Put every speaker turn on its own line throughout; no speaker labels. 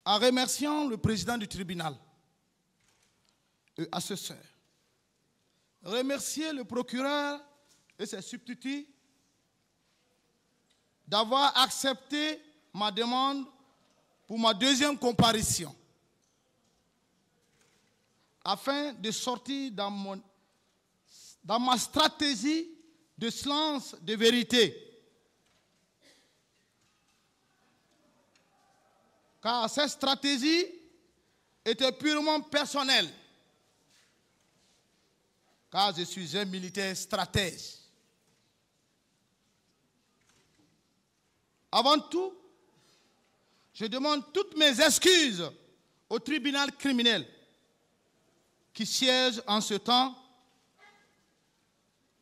en remerciant le président du tribunal et assesseur, remercier le procureur et ses substituts d'avoir accepté ma demande pour ma deuxième comparution afin de sortir dans ma stratégie de silence de vérité. Car cette stratégie était purement personnelle. Car je suis un militaire stratège. Avant tout, je demande toutes mes excuses au tribunal criminel qui siège en ce temps.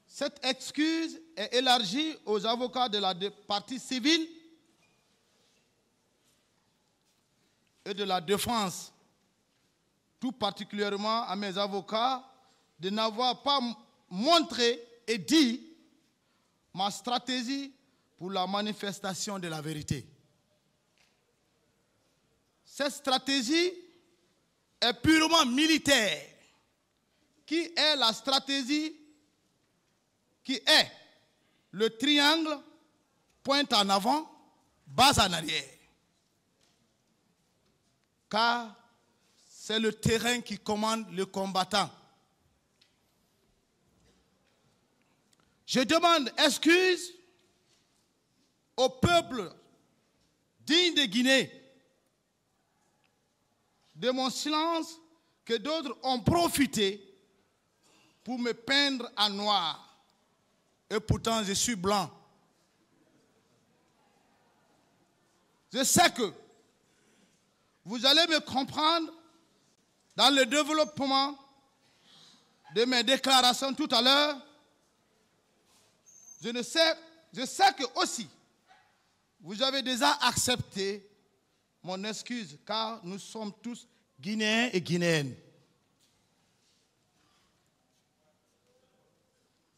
Cette excuse est élargie aux avocats de la partie civile et de la défense, tout particulièrement à mes avocats de n'avoir pas montré et dit ma stratégie pour la manifestation de la vérité. Cette stratégie est purement militaire, qui est la stratégie qui est le triangle, pointe en avant, base en arrière. Car c'est le terrain qui commande le combattant. Je demande excuse au peuple digne de Guinée de mon silence que d'autres ont profité pour me peindre en noir. Et pourtant, je suis blanc. Je sais que vous allez me comprendre dans le développement de mes déclarations tout à l'heure. Je sais que aussi, vous avez déjà accepté mon excuse, car nous sommes tous Guinéens et Guinéennes.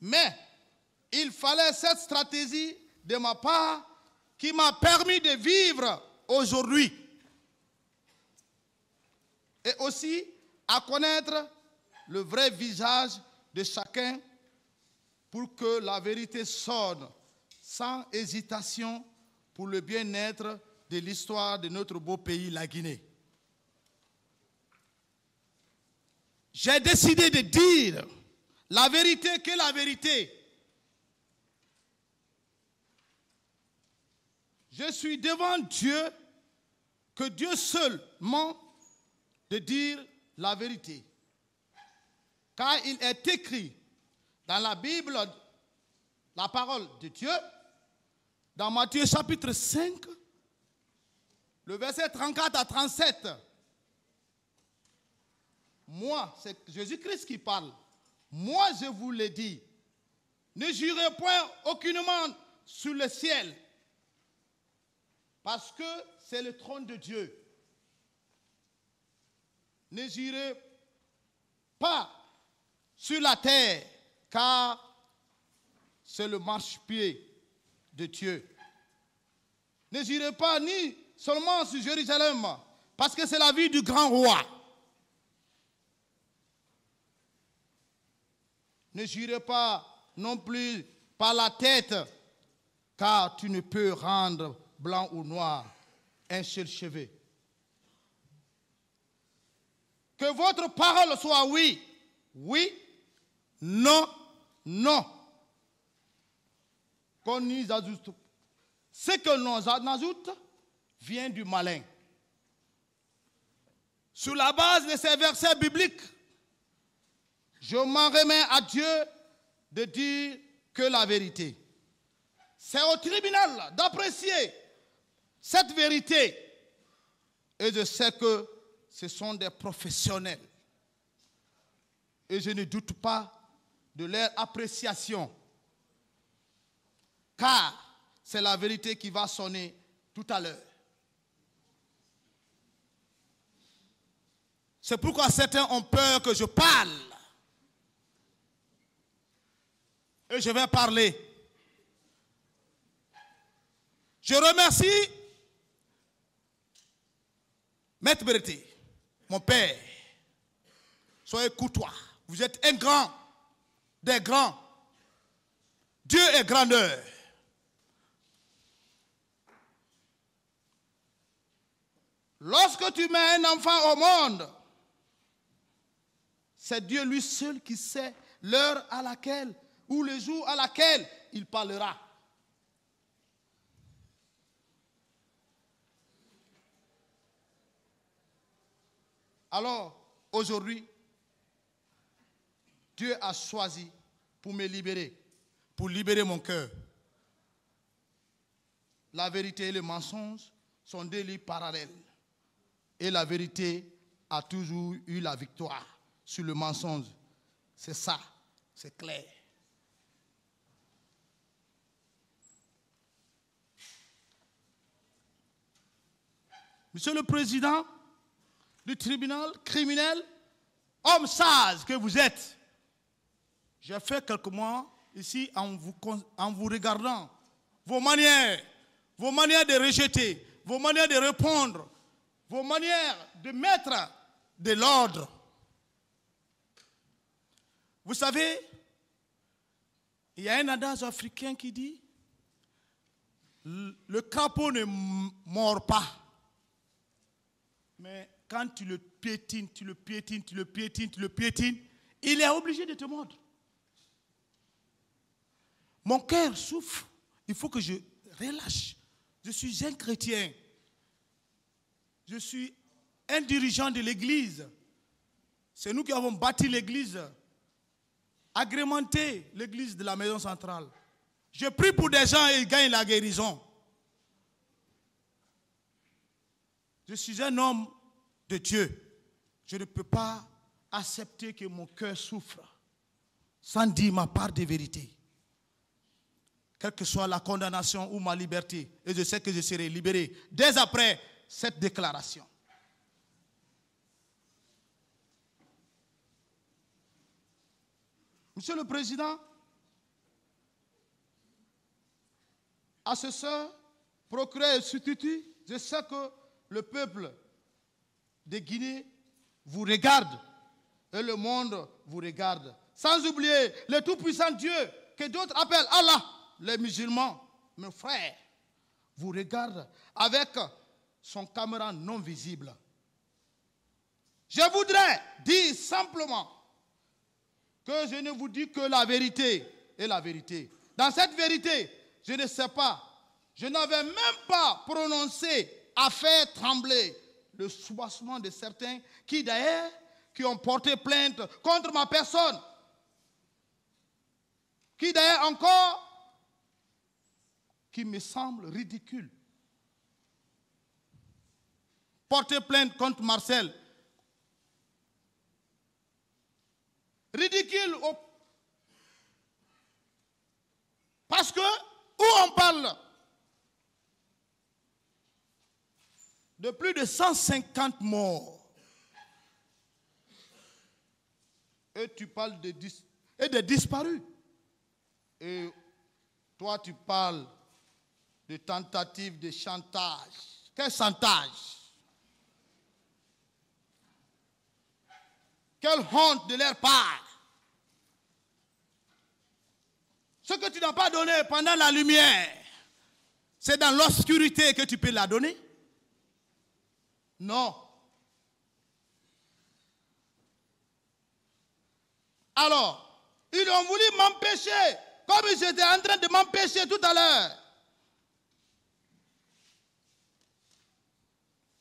Mais il fallait cette stratégie de ma part qui m'a permis de vivre aujourd'hui. Et aussi à connaître le vrai visage de chacun pour que la vérité sonne sans hésitation pour le bien-être de l'histoire de notre beau pays, la Guinée. J'ai décidé de dire la vérité que la vérité. Je suis devant Dieu, que Dieu seulement de dire la vérité. Car il est écrit dans la Bible, la parole de Dieu, dans Matthieu chapitre 5, le verset 34 à 37. Moi, c'est Jésus-Christ qui parle. Moi, je vous l'ai dit, ne jurez point aucunement sur le ciel, parce que c'est le trône de Dieu. Ne jurez pas sur la terre, car c'est le marchepied de Dieu. Ne jurez pas ni seulement sur Jérusalem, parce que c'est la vie du grand roi. Ne jurez pas non plus par la tête, car tu ne peux rendre blanc ou noir un seul cheveu. Que votre parole soit oui, oui, non, non. Qu'on nous ajoute. Ce que l'on ajoute vient du malin. Sur la base de ces versets bibliques, je m'en remets à Dieu de dire que la vérité. C'est au tribunal d'apprécier cette vérité. Et je sais que ce sont des professionnels. Et je ne doute pas de leur appréciation. Car c'est la vérité qui va sonner tout à l'heure. C'est pourquoi certains ont peur que je parle. Et je vais parler. Je remercie Maître Berthe, mon père, soyez courtois. Vous êtes un grand, des grands. Dieu est grandeur. Lorsque tu mets un enfant au monde, c'est Dieu lui seul qui sait l'heure à laquelle, ou le jour à laquelle il parlera. Alors, aujourd'hui, Dieu a choisi pour me libérer, pour libérer mon cœur. La vérité et le mensonge sont deux livres parallèles. Et la vérité a toujours eu la victoire sur le mensonge. C'est ça, c'est clair. Monsieur le Président du tribunal criminel, homme sage que vous êtes, j'ai fait quelques mois ici en vous regardant, vos manières de rejeter, vos manières de répondre, vos manières de mettre de l'ordre. Vous savez, il y a un adage africain qui dit le crapaud ne mord pas. Mais quand tu le piétines, il est obligé de te mordre. Mon cœur souffre. Il faut que je relâche. Je suis un chrétien. Je suis un dirigeant de l'église. C'est nous qui avons bâti l'église, agrémenté l'église de la maison centrale. Je prie pour des gens et ils gagnent la guérison. Je suis un homme de Dieu. Je ne peux pas accepter que mon cœur souffre sans dire ma part de vérité. Quelle que soit la condamnation ou ma liberté, et je sais que je serai libéré dès après cette déclaration. Monsieur le Président, assesseur, procureur et substitut, je sais que le peuple de Guinée vous regarde et le monde vous regarde. Sans oublier le tout-puissant Dieu que d'autres appellent Allah, les musulmans, mes frères, vous regardent avec son caméra non visible. Je voudrais dire simplement que je ne vous dis que la vérité et la vérité. Dans cette vérité, je ne sais pas, je n'avais même pas prononcé à faire trembler le soubassement de certains qui d'ailleurs, qui ont porté plainte contre ma personne, qui d'ailleurs encore, qui me semble ridicule. Porter plainte contre Marcel. Ridicule parce que où on parle de plus de 150 morts et tu parles de disparus et toi tu parles de tentative de chantage. Quel chantage? Quelle honte de leur part. Ce que tu n'as pas donné pendant la lumière, c'est dans l'obscurité que tu peux la donner? Non. Alors, ils ont voulu m'empêcher, comme ils étaient en train de m'empêcher tout à l'heure.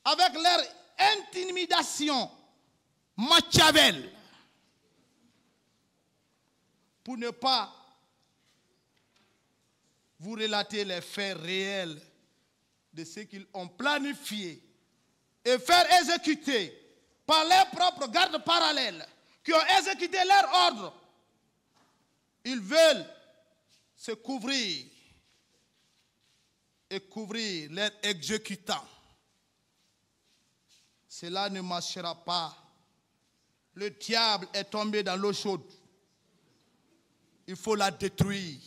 Avec leur intimidation, Machiavel, pour ne pas vous relater les faits réels de ce qu'ils ont planifié et faire exécuter par leurs propres gardes parallèles qui ont exécuté leur ordre. Ils veulent se couvrir et couvrir leurs exécutants. Cela ne marchera pas. Le diable est tombé dans l'eau chaude. Il faut la détruire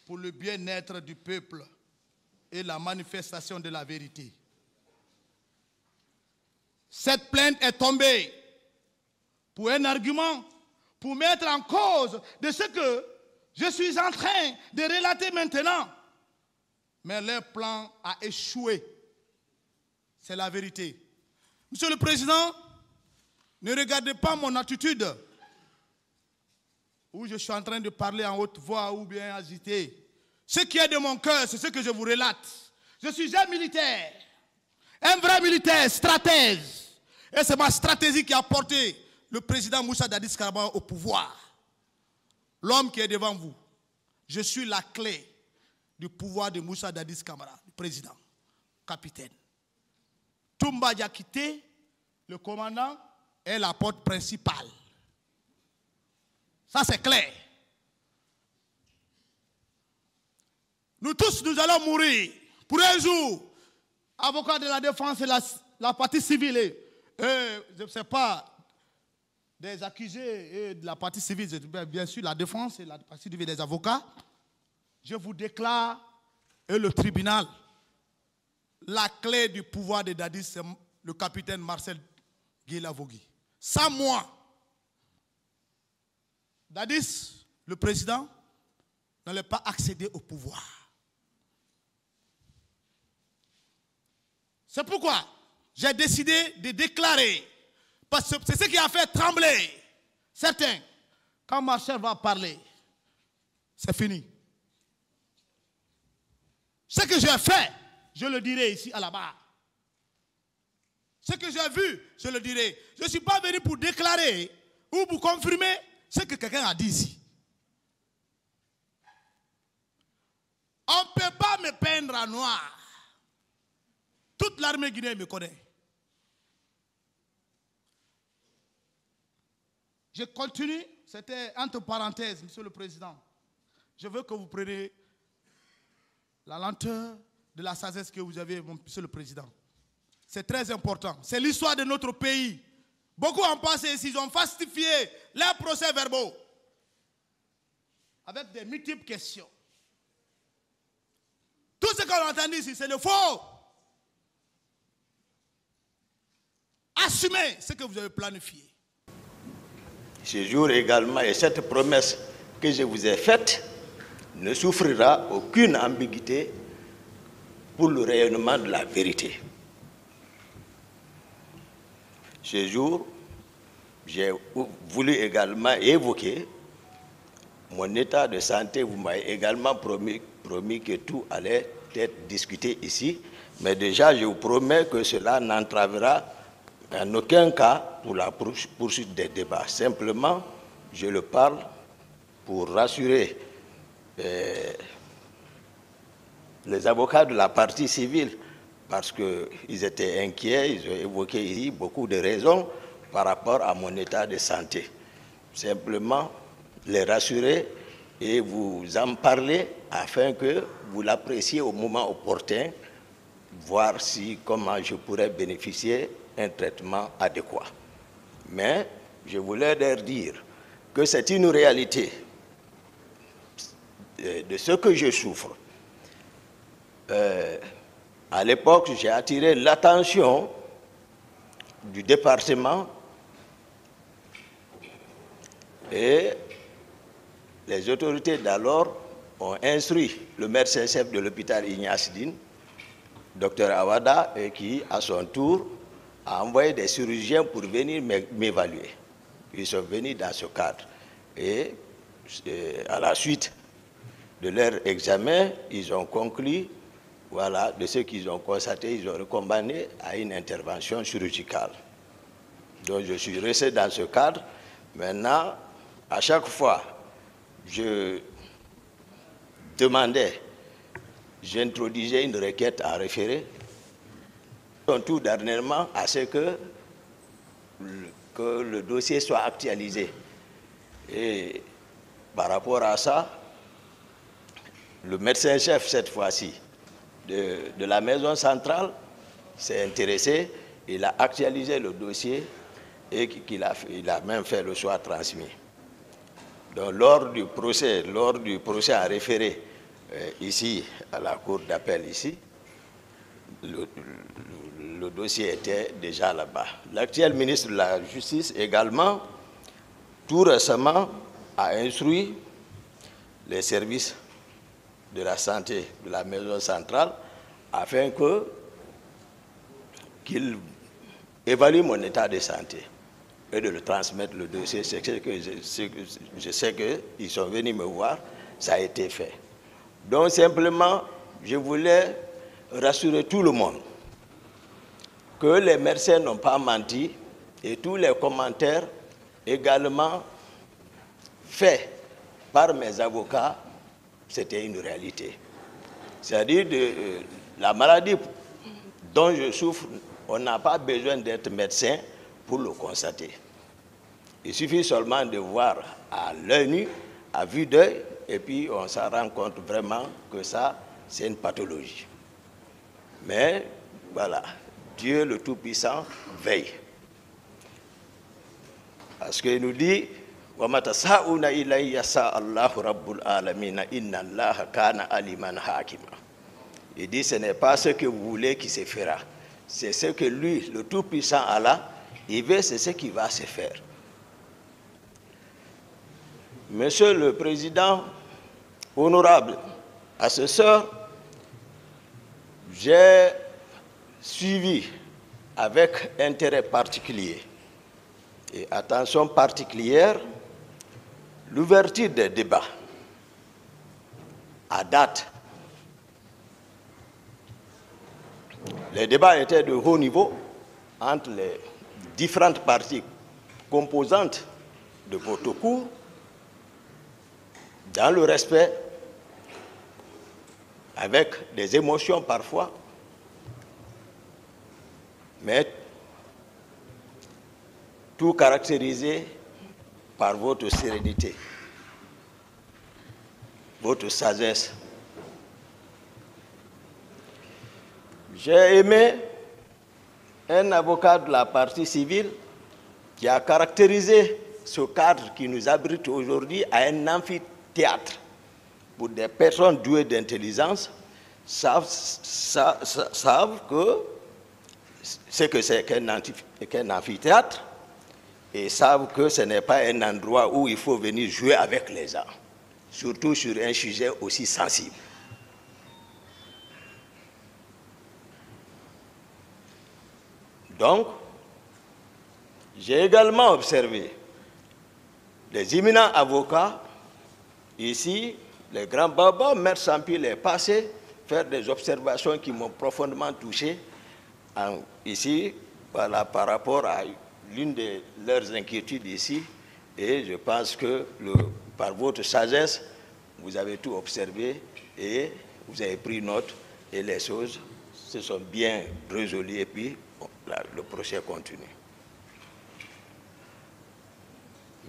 pour le bien-être du peuple et la manifestation de la vérité. Cette plainte est tombée pour un argument, pour mettre en cause de ce que je suis en train de relater maintenant. Mais leur plan a échoué. C'est la vérité. Monsieur le Président, ne regardez pas mon attitude où je suis en train de parler en haute voix ou bien agité. Ce qui est de mon cœur, c'est ce que je vous relate. Je suis un militaire, un vrai militaire, stratège. Et c'est ma stratégie qui a porté le président Moussa Dadis Camara au pouvoir. L'homme qui est devant vous, je suis la clé du pouvoir de Moussa Dadis Camara, le président, capitaine. Toumba Diakité, le commandant, est la porte principale. Ça, c'est clair. Nous tous, nous allons mourir pour un jour. Avocat de la défense et la partie civile, et je ne sais pas, des accusés et de la partie civile, bien sûr, la défense et la partie civile des avocats, je vous déclare, et le tribunal, la clé du pouvoir de Dadis, c'est le capitaine Marcel Guy-Lavogui. Sans moi, Dadis, le président, n'allait pas accéder au pouvoir. C'est pourquoi j'ai décidé de déclarer, parce que c'est ce qui a fait trembler certains. Quand Marcel va parler, c'est fini. Ce que j'ai fait, je le dirai ici à la barre. Ce que j'ai vu, je le dirai. Je ne suis pas venu pour déclarer ou pour confirmer ce que quelqu'un a dit ici. On ne peut pas me peindre en noir. Toute l'armée guinéenne me connaît. Je continue, c'était entre parenthèses, Monsieur le Président. Je veux que vous preniez la lenteur de la sagesse que vous avez, Monsieur le Président. C'est très important. C'est l'histoire de notre pays. Beaucoup ont pensé ici, ils ont falsifié leurs procès-verbaux avec des multiples questions. Tout ce qu'on a entendu ici, c'est le faux. Assumez ce que vous avez planifié.
Ce jour également, et cette promesse que je vous ai faite ne souffrira aucune ambiguïté pour le rayonnement de la vérité. Ce jour, j'ai voulu également évoquer mon état de santé. Vous m'avez également promis que tout allait être discuté ici. Mais déjà, je vous promets que cela n'entravera en aucun cas pour la poursuite des débats. Simplement, je le parle pour rassurer les avocats de la partie civile, parce qu'ils étaient inquiets, ils ont évoqué ici beaucoup de raisons par rapport à mon état de santé. Simplement, les rassurer et vous en parler afin que vous l'appréciez au moment opportun, voir comment je pourrais bénéficier d'un traitement adéquat. Mais je voulais leur dire que c'est une réalité de ce que je souffre. À l'époque, j'ai attiré l'attention du département et les autorités d'alors ont instruit le médecin-chef de l'hôpital Ignace Dine, Dr Awada, et qui, à son tour, a envoyé des chirurgiens pour venir m'évaluer. Ils sont venus dans ce cadre. Et à la suite de leur examen, ils ont conclu, voilà, de ce qu'ils ont constaté, ils ont recommandé à une intervention chirurgicale. Donc je suis resté dans ce cadre. Maintenant, à chaque fois, je demandais, j'introduisais une requête à référer, tout dernièrement à ce que le dossier soit actualisé. Et par rapport à ça, le médecin-chef, cette fois-ci, de la maison centrale, s'est intéressé, il a actualisé le dossier et il a même fait le choix transmis. Donc, lors du procès à référé, ici, à la cour d'appel ici, le dossier était déjà là-bas. L'actuel ministre de la Justice également, tout récemment, a instruit les services de la santé de la maison centrale afin qu'ils évaluent mon état de santé et de le transmettre le dossier. Je sais qu'ils sont venus me voir, ça a été fait. Donc simplement, je voulais rassurer tout le monde que les médecins n'ont pas menti et tous les commentaires également faits par mes avocats, c'était une réalité. C'est-à-dire la maladie dont je souffre, on n'a pas besoin d'être médecin pour le constater. Il suffit seulement de voir à l'œil nu, à vue d'œil, et puis on s'en rend compte vraiment que ça, c'est une pathologie. Mais voilà, Dieu le Tout-Puissant veille. Parce qu'il nous dit, il dit, ce n'est pas ce que vous voulez qui se fera. C'est ce que lui, le Tout-Puissant Allah, il veut, c'est ce qui va se faire. Monsieur le Président, honorable assesseur, j'ai suivi avec intérêt particulier et attention particulière l'ouverture des débats à date. Les débats étaient de haut niveau entre les différentes parties composantes de votre cours, dans le respect, avec des émotions parfois, mais tout caractérisé par votre sérénité, votre sagesse. J'ai aimé un avocat de la partie civile qui a caractérisé ce cadre qui nous abrite aujourd'hui à un amphithéâtre pour des personnes douées d'intelligence savent que ce que c'est qu'un amphithéâtre et savent que ce n'est pas un endroit où il faut venir jouer avec les gens, surtout sur un sujet aussi sensible. Donc, j'ai également observé les éminents avocats, ici, les grands babas, Maître Sampil est passé, faire des observations qui m'ont profondément touché, ici, voilà, par rapport à l'une de leurs inquiétudes ici, et je pense que par votre sagesse, vous avez tout observé et vous avez pris note et les choses se sont bien résolues et puis le procès continue.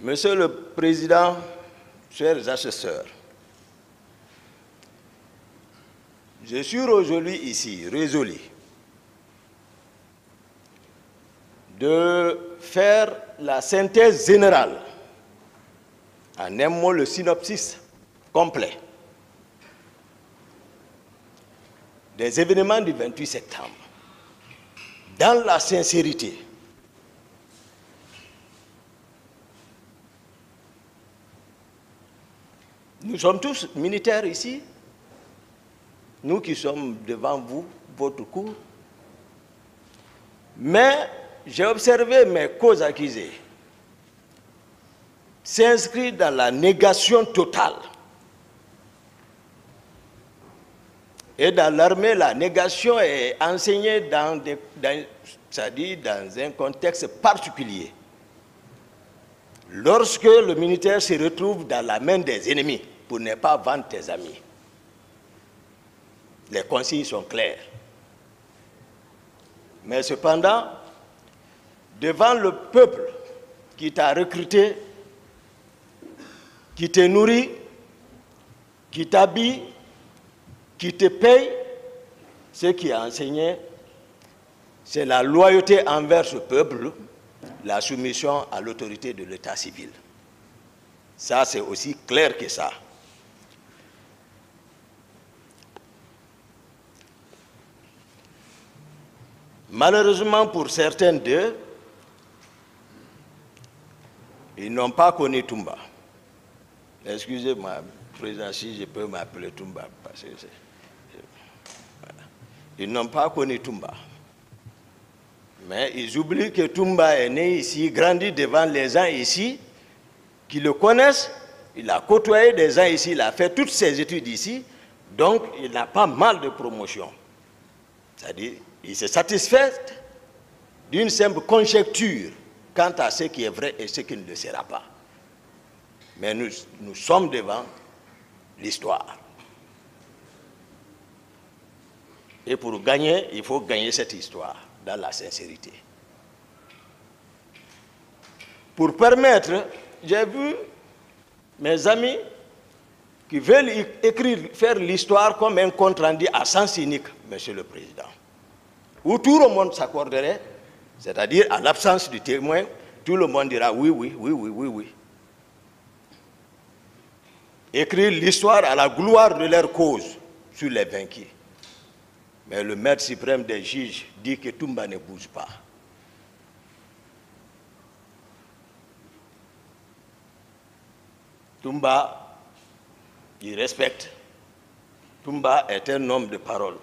Monsieur le Président, chers assesseurs, je suis aujourd'hui ici résolu de faire la synthèse générale, en un mot le synopsis complet des événements du 28 septembre, dans la sincérité. Nous sommes tous militaires ici, nous qui sommes devant vous, votre cour, mais j'ai observé mes causes accusées s'inscrire dans la négation totale. Et dans l'armée, la négation est enseignée c'est-à-dire dans un contexte particulier. Lorsque le militaire se retrouve dans la main des ennemis pour ne pas vendre tes amis, les consignes sont claires. Mais cependant, devant le peuple qui t'a recruté, qui te nourrit, qui t'habille, qui te paye, ce qui est enseigné, c'est la loyauté envers ce peuple, la soumission à l'autorité de l'état civil. Ça, c'est aussi clair que ça. Malheureusement pour certains d'eux, ils n'ont pas connu Toumba. Excusez-moi, président, si je peux m'appeler Toumba. Parce que voilà. Ils n'ont pas connu Toumba. Mais ils oublient que Toumba est né ici, grandi devant les gens ici, qui le connaissent. Il a côtoyé des gens ici, il a fait toutes ses études ici. Donc, il n'a pas mal de promotion. C'est-à-dire, il se satisfait d'une simple conjecture quant à ce qui est vrai et ce qui ne le sera pas. Mais nous sommes devant l'histoire. Et pour gagner, il faut gagner cette histoire dans la sincérité. Pour permettre, j'ai vu mes amis qui veulent faire l'histoire comme un compte rendu à sens unique, Monsieur le Président, où tout le monde s'accorderait, c'est-à-dire à l'absence du témoin, tout le monde dira oui, oui, oui, oui, oui, oui. Écrire l'histoire à la gloire de leur cause sur les vaincus. Mais le maître suprême des juges dit que Toumba ne bouge pas. Toumba, il respecte. Toumba est un homme de parole.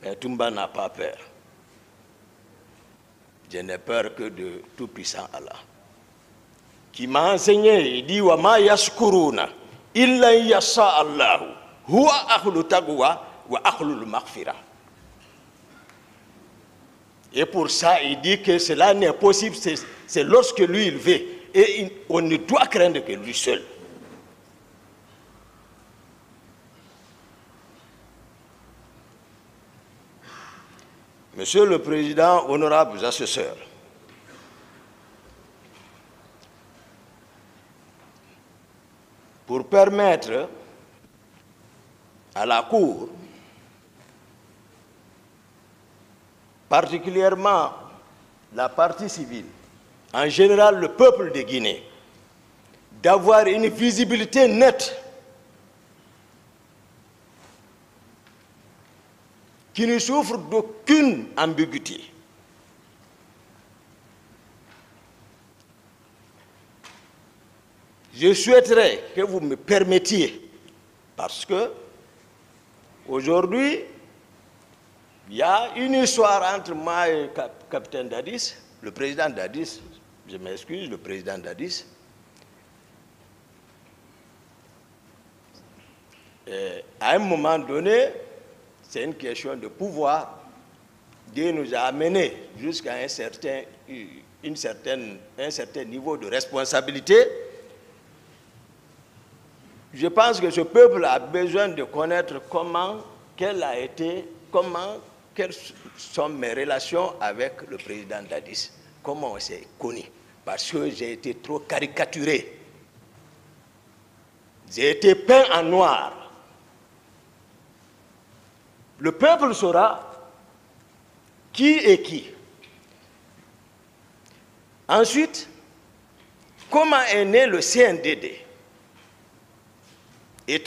Mais Toumba n'a pas peur. Je n'ai peur que de tout-puissant Allah. Qui m'a enseigné, il dit wa ma yashkuruna illa yasha Allahu huwa akhlu taqwa wa akhlu maghfira. Et pour ça, il dit que cela n'est possible, c'est lorsque lui il veut. Et on ne doit craindre que lui seul. Monsieur le Président, honorables assesseurs, pour permettre à la Cour, particulièrement la partie civile, en général le peuple de Guinée, d'avoir une visibilité nette qui ne souffre d'aucune ambiguïté. Je souhaiterais que vous me permettiez, parce que aujourd'hui, il y a une histoire entre moi et le capitaine Dadis, le président Dadis, je m'excuse, le président Dadis. À un moment donné, c'est une question de pouvoir. Dieu nous a amenés jusqu'à un certain niveau de responsabilité. Je pense que ce peuple a besoin de connaître quelles sont mes relations avec le président Dadis. Comment on s'est connu. Parce que j'ai été trop caricaturé. J'ai été peint en noir. Le peuple saura qui est qui. Ensuite, comment est né le CNDD? Et